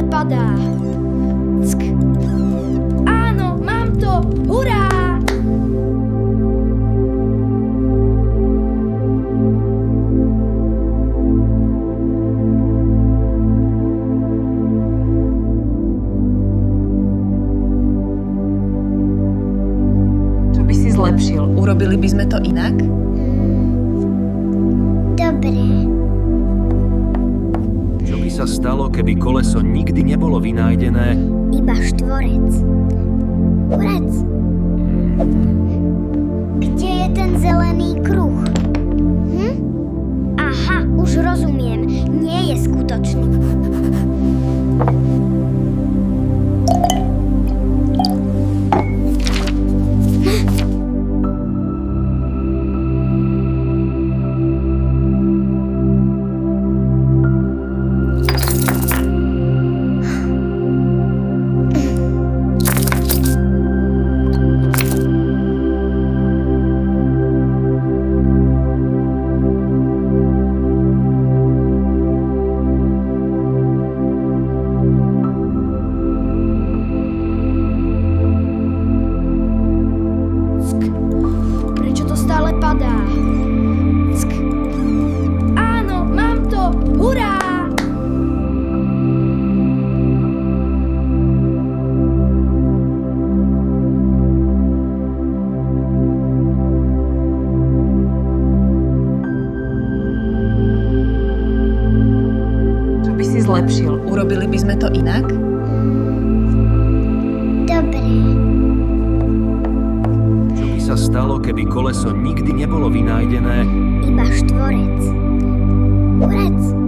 stále padá. Ck. Áno, mám to! Hurá! Čo by si zlepšil? Urobili by sme to inak? Dobre. Čo by sa stalo, keby koleso nikdy nebolo vynájdené? Iba štvorec. Štvorec. Kde je ten zelený kruh? Aha, už rozumiem. Nie je skutočný. Prečo to stále padá? Ck. Áno, mám to! Hurá! Čo by si zlepšil? Urobili by sme to inak? Dobre. Čo by sa stalo, keby koleso nikdy nebolo vynájdené? Iba štvorec. Štvorec.